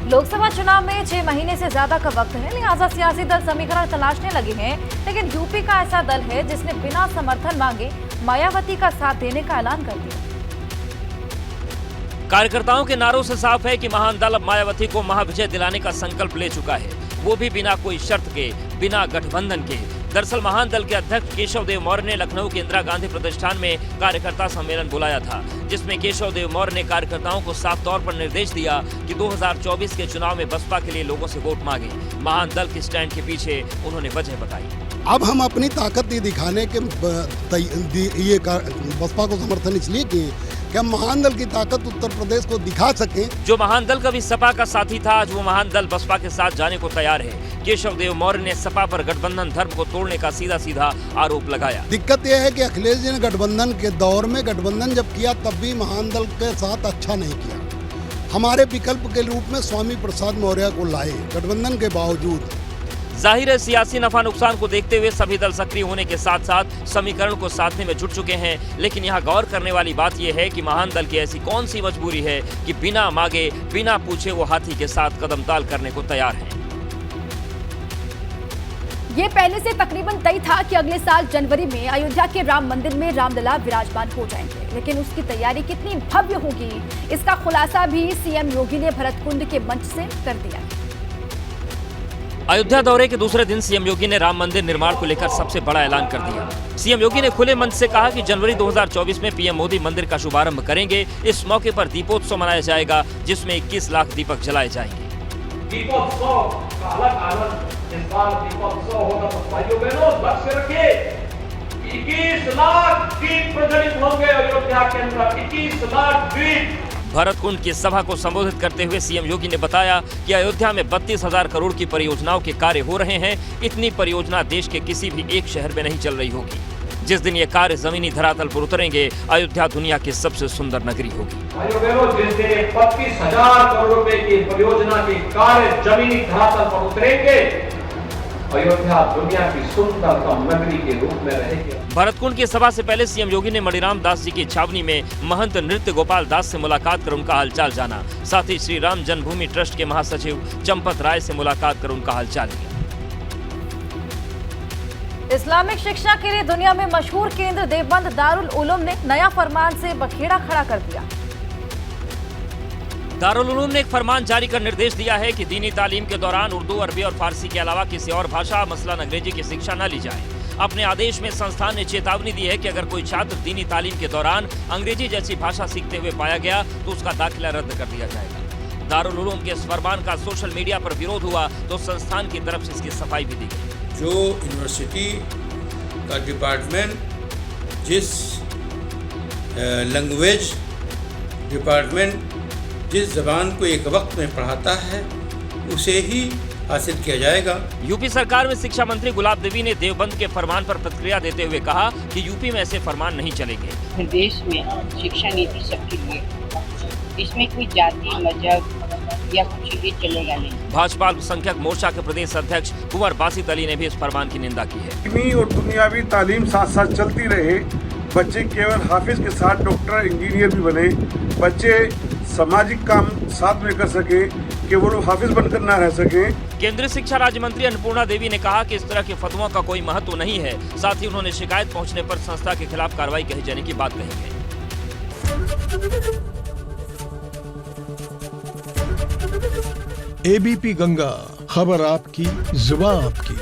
लोकसभा चुनाव में 6 महीने से ज्यादा का वक्त है, लिहाजा सियासी दल समीकरण तलाशने लगे हैं। लेकिन यूपी का ऐसा दल है जिसने बिना समर्थन मांगे मायावती का साथ देने का ऐलान कर दिया। कार्यकर्ताओं के नारों से साफ है कि महान दल अब मायावती को महाविजय दिलाने का संकल्प ले चुका है, वो भी बिना कोई शर्त के, बिना गठबंधन के। दरअसल महान दल के अध्यक्ष केशव देव मौर्य ने लखनऊ के इंदिरा गांधी प्रतिष्ठान में कार्यकर्ता सम्मेलन बुलाया था, जिसमें केशव देव मौर्य ने कार्यकर्ताओं को साफ तौर पर निर्देश दिया कि 2024 के चुनाव में बसपा के लिए लोगों से वोट मांगे। महान दल के स्टैंड के पीछे उन्होंने वजह बताई। अब हम अपनी ताकत ये दिखाने के ये बसपा को समर्थन इसलिए किए कि हम महान दल की ताकत उत्तर प्रदेश को दिखा सकें। जो महान दल कभी सपा का साथी था, आज वो महान दल बसपा के साथ जाने को तैयार है। केशव देव मौर्य ने सपा पर गठबंधन धर्म को तोड़ने का सीधा सीधा आरोप लगाया। दिक्कत यह है कि अखिलेश जी ने गठबंधन के दौर में गठबंधन जब किया तब भी महान दल के साथ अच्छा नहीं किया। हमारे विकल्प के रूप में स्वामी प्रसाद मौर्य को लाए गठबंधन के बावजूद। जाहिर है सियासी नफा नुकसान को देखते हुए सभी दल सक्रिय होने के साथ साथ समीकरण को साधने में जुट चुके हैं। लेकिन यहाँ गौर करने वाली बात यह है कि महान दल की ऐसी कौन सी मजबूरी है कि बिना मांगे, बिना पूछे वो हाथी के साथ कदम ताल करने को तैयार है। ये पहले से तकरीबन तय था कि अगले साल जनवरी में अयोध्या के राम मंदिर में रामलला विराजमान हो जाएंगे, लेकिन उसकी तैयारी कितनी भव्य होगी, इसका खुलासा भी सीएम योगी ने भरतकुंड के मंच से कर दिया। अयोध्या दौरे के दूसरे दिन सीएम योगी ने राम मंदिर निर्माण को लेकर सबसे बड़ा ऐलान कर दिया। सीएम योगी ने खुले मंच से कहा कि जनवरी 2024 में पीएम मोदी मंदिर का शुभारंभ करेंगे। इस मौके पर दीपोत्सव मनाया जाएगा, जिसमें 21 लाख दीपक जलाए जाएंगे। दीपोत्सव का अलग आनंद इस बार दीपोत्सव होगा, तो भाइयों बहनों लक्ष्य रखिए 21 लाख दीप प्रज्वलित होंगे अयोध्या के अंदर, 21 लाख दीप। भरतकुंड की सभा को संबोधित करते हुए सीएम योगी ने बताया कि अयोध्या में 32,000 करोड़ की परियोजनाओं के कार्य हो रहे हैं। इतनी परियोजना देश के किसी भी एक शहर में नहीं चल रही होगी। जिस दिन ये कार्य जमीनी धरातल पर उतरेंगे, अयोध्या दुनिया की सबसे सुंदर नगरी होगी। भाइयों बहनों, जिस दिन 32,000 करोड़ रुपए की परियोजना के कार्य जमीनी धरातल पर उतरेंगे, अयोध्या दुनिया की सुंदरतम नगरी के रूप में रहेगी। भरतकुंड की सभा से पहले सीएम योगी ने मणिराम दास जी की छावनी में महंत नृत्य गोपाल दास से मुलाकात कर उनका हालचाल जाना। साथ ही श्री राम जन्मभूमि ट्रस्ट के महासचिव चंपत राय से मुलाकात कर उनका हालचाल लिया। इस्लामिक शिक्षा के लिए दुनिया में मशहूर केंद्र देवबंद दारुल उलूम ने नया फरमान से बखेड़ा खड़ा कर दिया। दारुल उलूम ने एक फरमान जारी कर निर्देश दिया है कि दीनी तालीम के दौरान उर्दू, अरबी और फारसी के अलावा किसी और भाषा, मसलन अंग्रेजी की शिक्षा न ली जाए। अपने आदेश में संस्थान ने चेतावनी दी है कि अगर कोई छात्र दीनी तालीम के दौरान अंग्रेजी जैसी भाषा सीखते हुए पाया गया तो उसका दाखिला रद्द कर दिया जाएगा। दारुल उलूम के इस फरमान का सोशल मीडिया पर विरोध हुआ तो संस्थान की तरफ से इसकी सफाई भी दी गई। जो यूनिवर्सिटी का डिपार्टमेंट जिस लैंग्वेज डिपार्टमेंट जिस जबान को एक वक्त में पढ़ाता है उसे ही हासिल किया जाएगा। यूपी सरकार में शिक्षा मंत्री गुलाब देवी ने देवबंद के फरमान पर प्रतिक्रिया देते हुए कहा कि यूपी में ऐसे फरमान नहीं चलेंगे। देश में शिक्षा नीति सबके लिए, इसमें कोई जाति, मजहब या कुछ भी चलेगा नहीं। भाजपा अल्पसंख्यक मोर्चा के प्रदेश अध्यक्ष कुंवर बासित अली ने भी इस फरमान की निंदा की है। दीनी और दुनियावी तालीम साथ साथ चलती रहे, बच्चे केवल हाफिज के साथ डॉक्टर, इंजीनियर भी बने, बच्चे सामाजिक काम साथ में कर सके, केवल हाफिज बनकर ना रह सके। केंद्रीय शिक्षा राज्य मंत्री अन्नपूर्णा देवी ने कहा कि इस तरह के फतवों का कोई महत्व नहीं है। साथ ही उन्होंने शिकायत पहुंचने पर संस्था के खिलाफ कार्रवाई किए जाने की बात कही है। एबीपी गंगा, खबर आपकी, जुबान आपकी।